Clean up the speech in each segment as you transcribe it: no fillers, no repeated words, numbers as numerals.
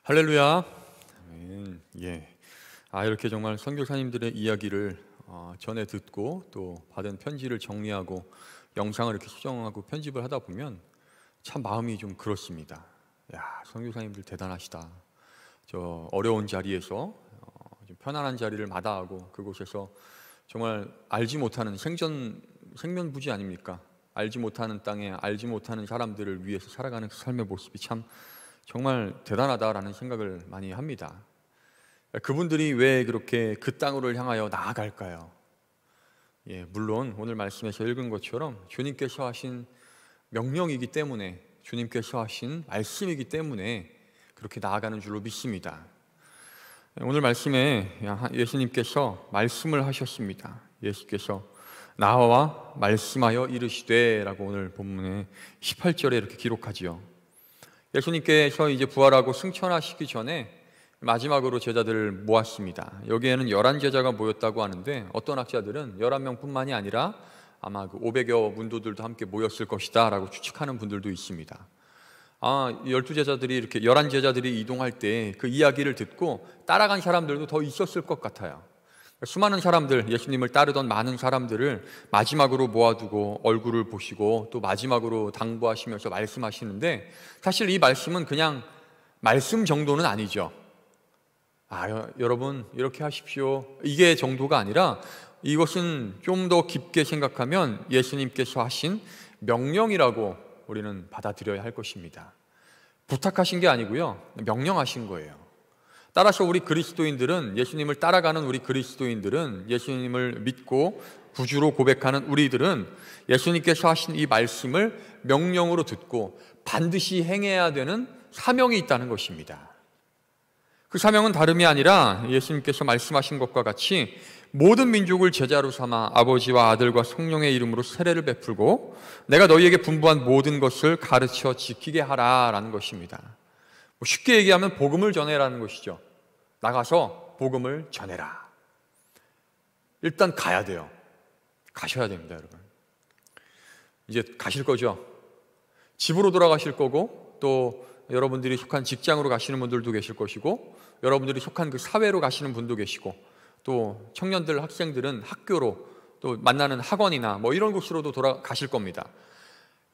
할렐루야. 아멘. 예. 이렇게 정말 선교사님들의 이야기를 전에 듣고 또 받은 편지를 정리하고 영상을 이렇게 수정하고 편집을 하다 보면 참 마음이 좀 그렇습니다. 야, 선교사님들 대단하시다. 저 어려운 자리에서 좀 편안한 자리를 마다하고 그곳에서 정말 알지 못하는 생면부지 아닙니까? 알지 못하는 땅에 알지 못하는 사람들을 위해서 살아가는 그 삶의 모습이 참 정말 대단하다라는 생각을 많이 합니다. 그분들이 왜 그렇게 그 땅으로 향하여 나아갈까요? 물론 오늘 말씀에서 읽은 것처럼 주님께서 하신 명령이기 때문에, 주님께서 하신 말씀이기 때문에 그렇게 나아가는 줄로 믿습니다. 오늘 말씀에 예수님께서 말씀을 하셨습니다. 예수께서 나와 말씀하여 이르시되 라고 오늘 본문의 18절에 이렇게 기록하지요. 예수님께서 이제 부활하고 승천하시기 전에 마지막으로 제자들을 모았습니다. 여기에는 11제자가 모였다고 하는데 어떤 학자들은 11명뿐만이 아니라 아마 500여 문도들도 함께 모였을 것이다 라고 추측하는 분들도 있습니다. 12제자들이 이렇게 11제자들이 이동할 때 그 이야기를 듣고 따라간 사람들도 더 있었을 것 같아요. 수많은 사람들, 예수님을 따르던 많은 사람들을 마지막으로 모아두고 얼굴을 보시고 또 마지막으로 당부하시면서 말씀하시는데, 사실 이 말씀은 그냥 말씀 정도는 아니죠. 여러분 이렇게 하십시오, 이게 정도가 아니라 이것은 좀 더 깊게 생각하면 예수님께서 하신 명령이라고 우리는 받아들여야 할 것입니다. 부탁하신 게 아니고요, 명령하신 거예요. 따라서 우리 그리스도인들은, 예수님을 따라가는 우리 그리스도인들은, 예수님을 믿고 구주로 고백하는 우리들은 예수님께서 하신 이 말씀을 명령으로 듣고 반드시 행해야 되는 사명이 있다는 것입니다. 그 사명은 다름이 아니라 예수님께서 말씀하신 것과 같이 모든 민족을 제자로 삼아 아버지와 아들과 성령의 이름으로 세례를 베풀고 내가 너희에게 분부한 모든 것을 가르쳐 지키게 하라라는 것입니다. 쉽게 얘기하면 복음을 전해라는 것이죠. 나가서 복음을 전해라. 일단 가야 돼요. 가셔야 됩니다, 여러분. 이제 가실 거죠. 집으로 돌아가실 거고, 또 여러분들이 속한 직장으로 가시는 분들도 계실 것이고, 여러분들이 속한 그 사회로 가시는 분도 계시고, 또 청년들, 학생들은 학교로, 또 만나는 학원이나 이런 곳으로도 돌아가실 겁니다.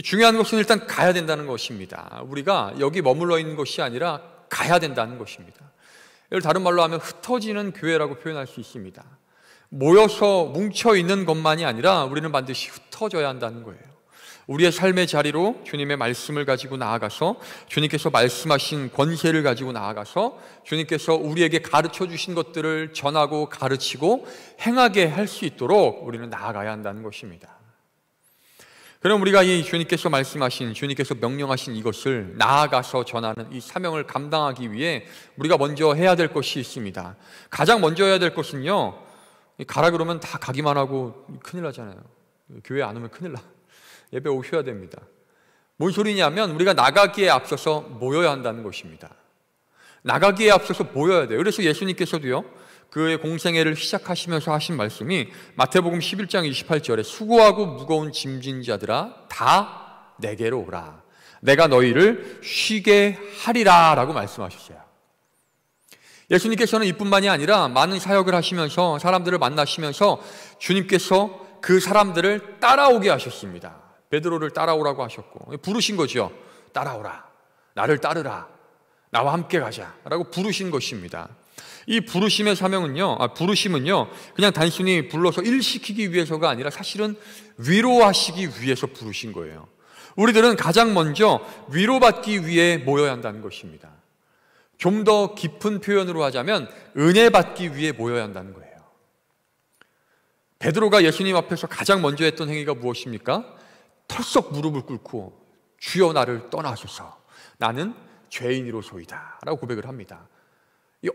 중요한 것은 일단 가야 된다는 것입니다. 우리가 여기 머물러 있는 것이 아니라 가야 된다는 것입니다. 이걸 다른 말로 하면 흩어지는 교회라고 표현할 수 있습니다. 모여서 뭉쳐있는 것만이 아니라 우리는 반드시 흩어져야 한다는 거예요. 우리의 삶의 자리로 주님의 말씀을 가지고 나아가서, 주님께서 말씀하신 권세를 가지고 나아가서 주님께서 우리에게 가르쳐 주신 것들을 전하고 가르치고 행하게 할 수 있도록 우리는 나아가야 한다는 것입니다. 그럼 우리가 이 주님께서 말씀하신, 주님께서 명령하신 이것을 나아가서 전하는 이 사명을 감당하기 위해 우리가 먼저 해야 될 것이 있습니다. 가장 먼저 해야 될 것은요, 가라 그러면 다 가기만 하고 큰일 나잖아요. 교회 안 오면 큰일 나. 예배 오셔야 됩니다. 뭔 소리냐면 우리가 나가기에 앞서서 모여야 한다는 것입니다. 나가기에 앞서서 모여야 돼요. 그래서 예수님께서도요, 그의 공생애를 시작하시면서 하신 말씀이 마태복음 11장 28절에 수고하고 무거운 짐진 자들아 다 내게로 오라, 내가 너희를 쉬게 하리라 라고 말씀하셨어요. 예수님께서는 이뿐만이 아니라 많은 사역을 하시면서 사람들을 만나시면서 주님께서 그 사람들을 따라오게 하셨습니다. 베드로를 따라오라고 하셨고 부르신 거죠. 따라오라, 나를 따르라, 나와 함께 가자 라고 부르신 것입니다. 이 부르심의 사명은요, 부르심은요, 그냥 단순히 불러서 일시키기 위해서가 아니라 사실은 위로하시기 위해서 부르신 거예요. 우리들은 가장 먼저 위로받기 위해 모여야 한다는 것입니다. 좀 더 깊은 표현으로 하자면 은혜 받기 위해 모여야 한다는 거예요. 베드로가 예수님 앞에서 가장 먼저 했던 행위가 무엇입니까? 털썩 무릎을 꿇고 주여 나를 떠나소서, 나는 죄인이로소이다 라고 고백을 합니다.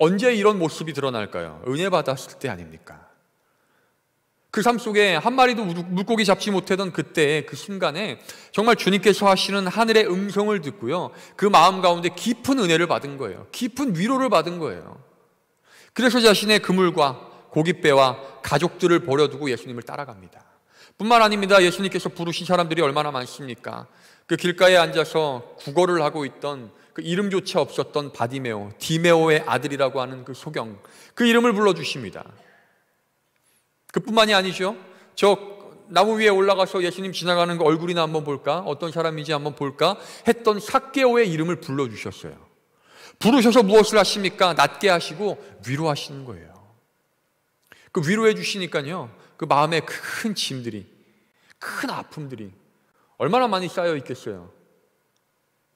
언제 이런 모습이 드러날까요? 은혜 받았을 때 아닙니까? 그 삶 속에 한 마리도 물고기 잡지 못하던 그때, 그 순간에 정말 주님께서 하시는 하늘의 음성을 듣고요, 그 마음 가운데 깊은 은혜를 받은 거예요. 깊은 위로를 받은 거예요. 그래서 자신의 그물과 고깃배와 가족들을 버려두고 예수님을 따라갑니다. 뿐만 아닙니다. 예수님께서 부르신 사람들이 얼마나 많습니까? 그 길가에 앉아서 구걸을 하고 있던 그 이름조차 없었던 바디메오, 디메오의 아들이라고 하는 그 소경, 그 이름을 불러주십니다. 그뿐만이 아니죠. 저 나무 위에 올라가서 예수님 지나가는 거 얼굴이나 한번 볼까? 어떤 사람인지 한번 볼까? 했던 삭개오의 이름을 불러주셨어요. 부르셔서 무엇을 하십니까? 낫게 하시고 위로하시는 거예요. 그 위로해 주시니까요, 그 마음에 큰 짐들이, 큰 아픔들이 얼마나 많이 쌓여 있겠어요.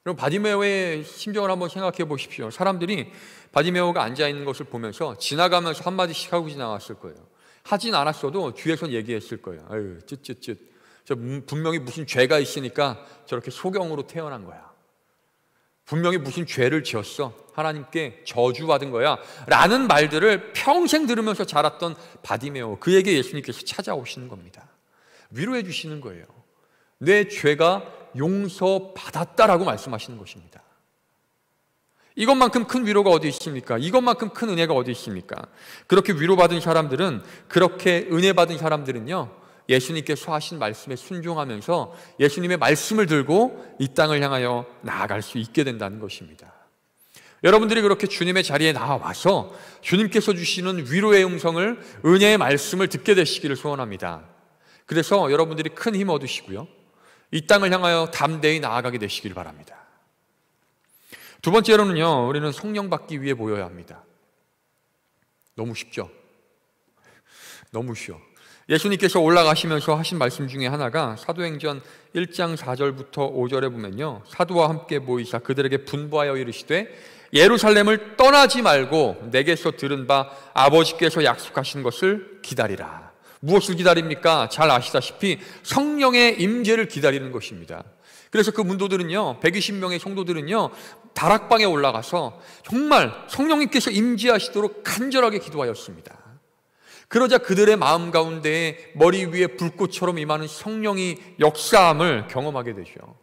그럼 바디메오의 심정을 한번 생각해 보십시오. 사람들이 바디메오가 앉아있는 것을 보면서 지나가면서 한마디씩 하고 지나갔을 거예요. 하진 않았어도 뒤에서 얘기했을 거예요. 아유, 쯧쯧쯧. 저 분명히 무슨 죄가 있으니까 저렇게 소경으로 태어난 거야. 분명히 무슨 죄를 지었어. 하나님께 저주받은 거야. 라는 말들을 평생 들으면서 자랐던 바디메오, 그에게 예수님께서 찾아오시는 겁니다. 위로해 주시는 거예요. 내 죄가 용서받았다라고 말씀하시는 것입니다. 이것만큼 큰 위로가 어디 있습니까? 이것만큼 큰 은혜가 어디 있습니까? 그렇게 위로받은 사람들은, 그렇게 은혜받은 사람들은요, 예수님께서 하신 말씀에 순종하면서 예수님의 말씀을 들고 이 땅을 향하여 나아갈 수 있게 된다는 것입니다. 여러분들이 그렇게 주님의 자리에 나와서 주님께서 주시는 위로의 음성을, 은혜의 말씀을 듣게 되시기를 소원합니다. 그래서 여러분들이 큰 힘 얻으시고요, 이 땅을 향하여 담대히 나아가게 되시길 바랍니다. 두 번째로는요, 우리는 성령 받기 위해 모여야 합니다. 너무 쉽죠? 너무 쉬워. 예수님께서 올라가시면서 하신 말씀 중에 하나가 사도행전 1장 4절부터 5절에 보면요, 사도와 함께 모이사 그들에게 분부하여 이르시되 예루살렘을 떠나지 말고 내게서 들은 바 아버지께서 약속하신 것을 기다리라. 무엇을 기다립니까? 잘 아시다시피 성령의 임재를 기다리는 것입니다. 그래서 그 문도들은요, 120명의 성도들은요, 다락방에 올라가서 정말 성령님께서 임재하시도록 간절하게 기도하였습니다. 그러자 그들의 마음 가운데에 머리 위에 불꽃처럼 임하는 성령이 역사함을 경험하게 되죠.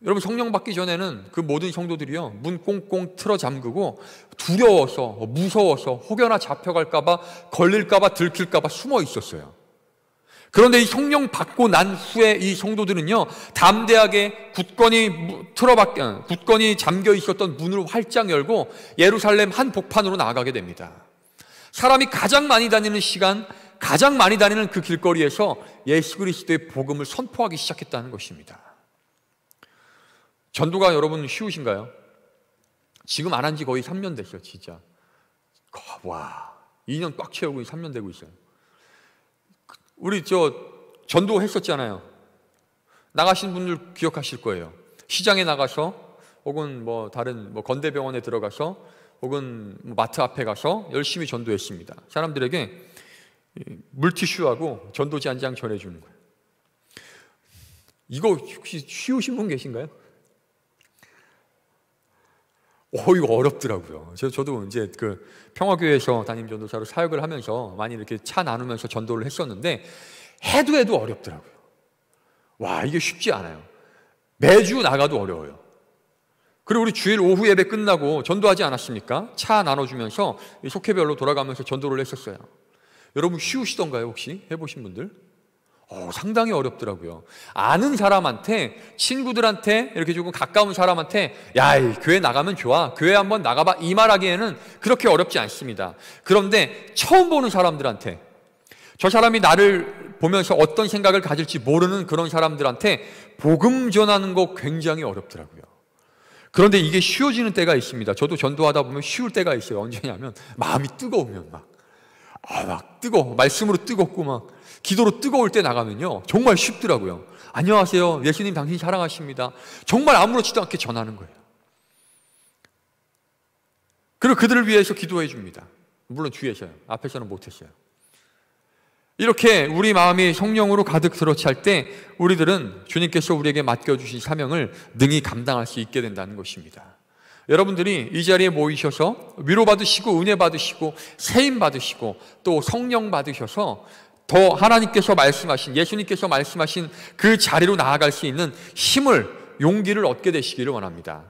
여러분, 성령 받기 전에는 그 모든 성도들이요, 문 꽁꽁 틀어 잠그고 두려워서, 무서워서 혹여나 잡혀갈까봐, 걸릴까봐, 들킬까봐 숨어 있었어요. 그런데 이 성령 받고 난 후에 이 성도들은요, 담대하게 굳건히 잠겨 있었던 문을 활짝 열고 예루살렘 한복판으로 나아가게 됩니다. 사람이 가장 많이 다니는 시간, 가장 많이 다니는 그 길거리에서 예수 그리스도의 복음을 선포하기 시작했다는 것입니다. 전도가 여러분 쉬우신가요? 지금 안 한 지 거의 3년 됐어요, 진짜. 와, 2년 꽉 채우고 3년 되고 있어요. 우리 전도 했었잖아요. 나가신 분들 기억하실 거예요. 시장에 나가서, 혹은 다른 건대병원에 들어가서, 혹은 마트 앞에 가서 열심히 전도했습니다. 사람들에게 물티슈하고 전도지 한 장 전해주는 거예요. 이거 혹시 쉬우신 분 계신가요? 이거 어렵더라고요. 저도 이제 그 평화교회에서 담임 전도사로 사역을 하면서 많이 이렇게 차 나누면서 전도를 했었는데, 해도 어렵더라고요. 와, 이게 쉽지 않아요. 매주 나가도 어려워요. 그리고 우리 주일 오후 예배 끝나고 전도하지 않았습니까? 차 나눠주면서 속회별로 돌아가면서 전도를 했었어요. 여러분 쉬우시던가요? 혹시 해보신 분들? 상당히 어렵더라고요. 아는 사람한테, 친구들한테, 이렇게 조금 가까운 사람한테 야, 이 교회 나가면 좋아, 교회 한번 나가봐, 이 말하기에는 그렇게 어렵지 않습니다. 그런데 처음 보는 사람들한테, 저 사람이 나를 보면서 어떤 생각을 가질지 모르는 그런 사람들한테 복음 전하는 거 굉장히 어렵더라고요. 그런데 이게 쉬워지는 때가 있습니다. 저도 전도하다 보면 쉬울 때가 있어요. 언제냐면 마음이 뜨거우면 막 뜨거워, 말씀으로 뜨겁고 막 기도로 뜨거울 때 나가면요, 정말 쉽더라고요. 안녕하세요, 예수님 당신 사랑하십니다. 정말 아무렇지도 않게 전하는 거예요. 그리고 그들을 위해서 기도해 줍니다. 물론 뒤에서요, 앞에서는 못했어요. 이렇게 우리 마음이 성령으로 가득 들어찰 때 우리들은 주님께서 우리에게 맡겨주신 사명을 능히 감당할 수 있게 된다는 것입니다. 여러분들이 이 자리에 모이셔서 위로받으시고 은혜 받으시고 세임 받으시고 또 성령 받으셔서 더 하나님께서 말씀하신, 예수님께서 말씀하신 그 자리로 나아갈 수 있는 힘을, 용기를 얻게 되시기를 원합니다.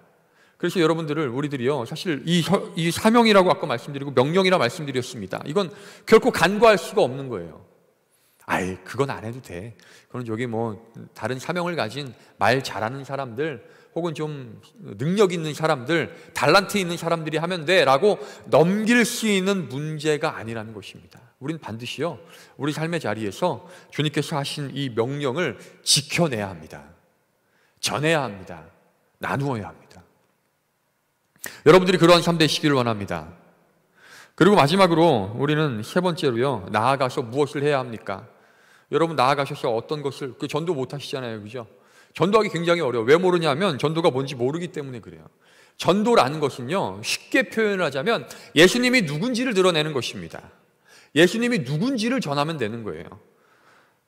그래서 여러분들을, 우리들이요, 사실 이 사명이라고 아까 말씀드리고 명령이라 말씀드렸습니다. 이건 결코 간과할 수가 없는 거예요. 아이, 그건 안 해도 돼. 그건 여기 뭐 다른 사명을 가진 말 잘하는 사람들 혹은 좀 능력 있는 사람들, 달란트 있는 사람들이 하면 돼 라고 넘길 수 있는 문제가 아니라는 것입니다. 우린 반드시요, 우리 삶의 자리에서 주님께서 하신 이 명령을 지켜내야 합니다. 전해야 합니다. 나누어야 합니다. 여러분들이 그러한 삶 되시기를 원합니다. 그리고 마지막으로 우리는 세 번째로요, 나아가서 무엇을 해야 합니까? 여러분 나아가셔서 어떤 것을, 전도 못 하시잖아요, 그죠? 전도하기 굉장히 어려워요. 왜 모르냐면 전도가 뭔지 모르기 때문에 그래요. 전도라는 것은요, 쉽게 표현을 하자면 예수님이 누군지를 드러내는 것입니다. 예수님이 누군지를 전하면 되는 거예요.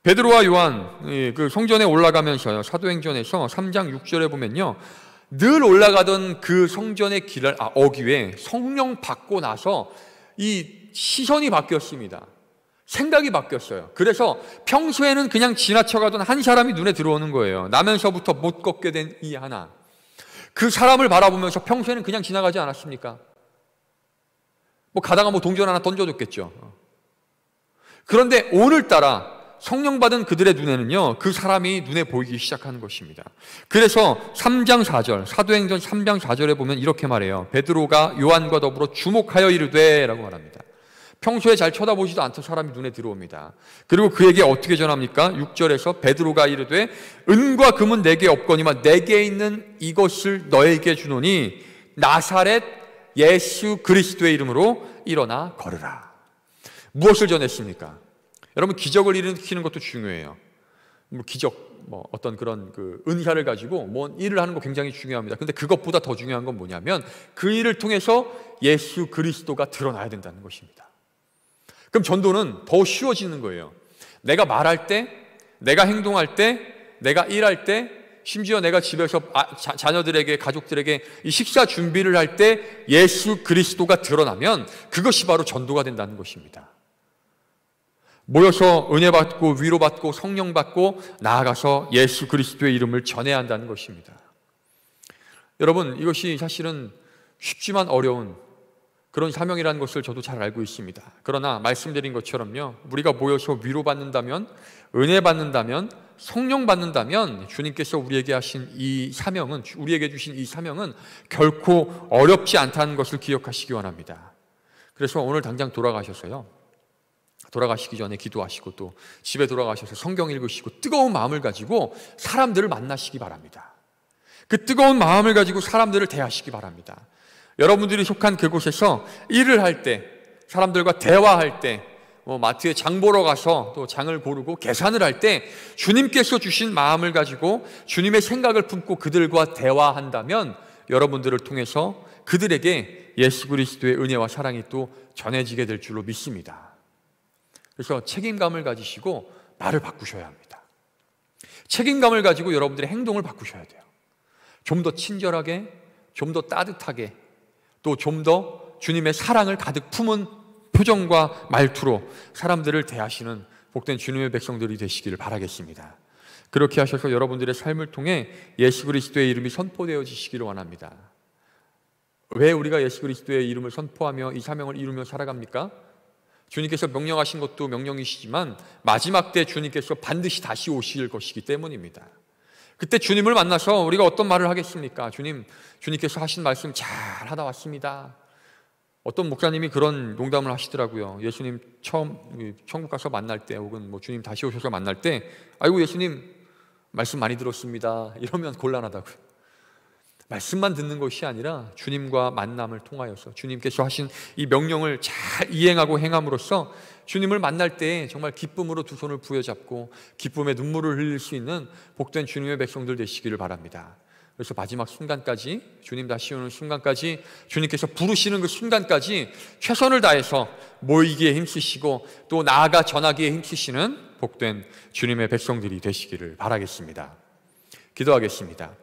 베드로와 요한 그 성전에 올라가면서요, 사도행전에서 3장 6절에 보면요, 늘 올라가던 그 성전의 길을 어귀에 성령 받고 나서 이 시선이 바뀌었습니다. 생각이 바뀌었어요. 그래서 평소에는 그냥 지나쳐가던 한 사람이 눈에 들어오는 거예요. 나면서부터 못 걷게 된 이 하나. 그 사람을 바라보면서 평소에는 그냥 지나가지 않았습니까? 뭐 가다가 뭐 동전 하나 던져줬겠죠. 그런데 오늘따라 성령 받은 그들의 눈에는요, 그 사람이 눈에 보이기 시작하는 것입니다. 그래서 3장 4절, 사도행전 3장 4절에 보면 이렇게 말해요. 베드로가 요한과 더불어 주목하여 이르되 라고 말합니다. 평소에 잘 쳐다보지도 않던 사람이 눈에 들어옵니다. 그리고 그에게 어떻게 전합니까? 6절에서 베드로가 이르되 은과 금은 내게 없거니와 내게 있는 이것을 너에게 주노니 나사렛 예수 그리스도의 이름으로 일어나 걸으라. 무엇을 전했습니까? 여러분, 기적을 일으키는 것도 중요해요. 뭐 기적, 뭐 어떤 그런 그 은사를 가지고 뭔 일을 하는 거 굉장히 중요합니다. 근데 그것보다 더 중요한 건 뭐냐면 그 일을 통해서 예수 그리스도가 드러나야 된다는 것입니다. 그럼 전도는 더 쉬워지는 거예요. 내가 말할 때, 내가 행동할 때, 내가 일할 때, 심지어 내가 집에서 자녀들에게, 가족들에게 이 식사 준비를 할 때 예수 그리스도가 드러나면 그것이 바로 전도가 된다는 것입니다. 모여서 은혜 받고 위로 받고 성령 받고 나아가서 예수 그리스도의 이름을 전해야 한다는 것입니다. 여러분, 이것이 사실은 쉽지만 어려운 그런 사명이라는 것을 저도 잘 알고 있습니다. 그러나 말씀드린 것처럼요, 우리가 모여서 위로 받는다면, 은혜 받는다면, 성령 받는다면 주님께서 우리에게 하신 이 사명은, 우리에게 주신 이 사명은 결코 어렵지 않다는 것을 기억하시기 원합니다. 그래서 오늘 당장 돌아가셔서요, 돌아가시기 전에 기도하시고 또 집에 돌아가셔서 성경 읽으시고 뜨거운 마음을 가지고 사람들을 만나시기 바랍니다. 그 뜨거운 마음을 가지고 사람들을 대하시기 바랍니다. 여러분들이 속한 그곳에서 일을 할 때, 사람들과 대화할 때, 마트에 장 보러 가서 또 장을 고르고 계산을 할 때 주님께서 주신 마음을 가지고 주님의 생각을 품고 그들과 대화한다면 여러분들을 통해서 그들에게 예수 그리스도의 은혜와 사랑이 또 전해지게 될 줄로 믿습니다. 그래서 책임감을 가지시고 말을 바꾸셔야 합니다. 책임감을 가지고 여러분들의 행동을 바꾸셔야 돼요. 좀 더 친절하게, 좀 더 따뜻하게, 또 좀 더 주님의 사랑을 가득 품은 표정과 말투로 사람들을 대하시는 복된 주님의 백성들이 되시기를 바라겠습니다. 그렇게 하셔서 여러분들의 삶을 통해 예수 그리스도의 이름이 선포되어지시기를 원합니다. 왜 우리가 예수 그리스도의 이름을 선포하며 이 사명을 이루며 살아갑니까? 주님께서 명령하신 것도 명령이시지만 마지막 때 주님께서 반드시 다시 오실 것이기 때문입니다. 그때 주님을 만나서 우리가 어떤 말을 하겠습니까? 주님께서 하신 말씀 잘 하다 왔습니다. 어떤 목사님이 그런 농담을 하시더라고요. 예수님 처음 천국 가서 만날 때 혹은 뭐 주님 다시 오셔서 만날 때 아이고 예수님 말씀 많이 들었습니다. 이러면 곤란하다고요. 말씀만 듣는 것이 아니라 주님과 만남을 통하여서 주님께서 하신 이 명령을 잘 이행하고 행함으로써 주님을 만날 때 정말 기쁨으로 두 손을 부여잡고 기쁨의 눈물을 흘릴 수 있는 복된 주님의 백성들 되시기를 바랍니다. 그래서 마지막 순간까지, 주님 다시 오는 순간까지, 주님께서 부르시는 그 순간까지 최선을 다해서 모이기에 힘쓰시고 또 나아가 전하기에 힘쓰시는 복된 주님의 백성들이 되시기를 바라겠습니다. 기도하겠습니다.